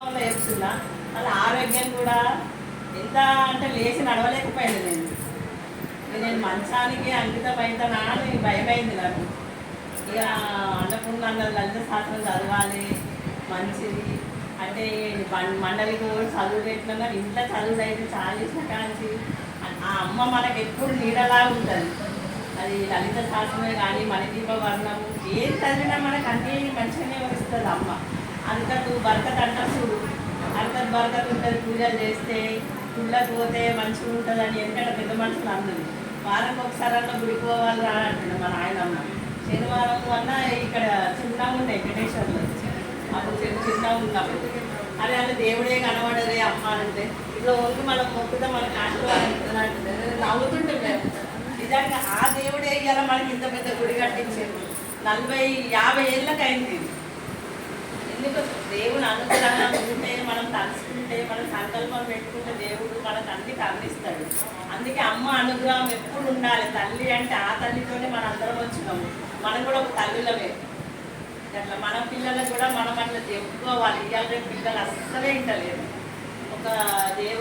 చెప్తున్నా వాళ్ళ ఆరోగ్యం కూడా ఎంత అంటే లేచి నడవలేకపోయింది. నేను మంచానికి అంకితం అవుతానా అని భయమైంది నాకు. ఇక అన్నపూర్ణ లలిత శాస్త్రం చదవాలి మంచిది అంటే మండలికి చదువు పెట్టినా ఇంట్లో చదువు అయితే చాలా చేసిన కాంచి ఆ అమ్మ మనకు ఎప్పుడు నీడలా ఉంటుంది. అది లలిత శాస్త్రమే కానీ మణిదీప వర్ణము ఏది చదివినా మనకు అన్నీ మంచిగానే వస్తుంది అమ్మ. అంతకు బరకత్ అంటారు చూడు, అంతకు బరకత్ ఉంటుంది. పూజలు చేస్తే గుళ్ళకు పోతే మంచిగా ఉంటుందని ఎందుకంటే పెద్ద మనుషులు అందరు వారానికి ఒకసారి అన్న గుడికి పోవాలి రా అంటుండే మా నాయనమ్మ. శనివారం అన్న ఇక్కడ చిన్నగా ఉండే వెంకటేశ్వర్లో అప్పుడు చిన్నగా ఉన్నప్పుడు అరే అలా దేవుడే కనబడదే అమ్మ అంటే ఇట్లా వంగి మనం మొక్కుతా మనకు ఆశీర్వాదంటే నవ్వుతుంటే మేము నిజంగా ఆ దేవుడే ఇవాళ మనకి ఇంత పెద్ద గుడి కట్టించారు. 40-50 ఏళ్ళకి అయింది. ఎందుకు దేవుని అనుగ్రహం ఉంటే మనం తలుసుకుంటే మనం సంకల్పం పెట్టుకుంటే దేవుడు మనకు అన్ని కరుణిస్తాడు. అందుకే అమ్మ అనుగ్రహం ఎప్పుడు ఉండాలి. తల్లి అంటే ఆ తల్లితోనే మనం అందరం వచ్చినాము. మనం కూడా ఒక తల్లులమే. అట్లా మన పిల్లలకు కూడా మనం అట్లా చెప్పుకోవాలి. ఇవాళ పిల్లలు అస్సలే ఇంటలేదు. ఒక దేవుడు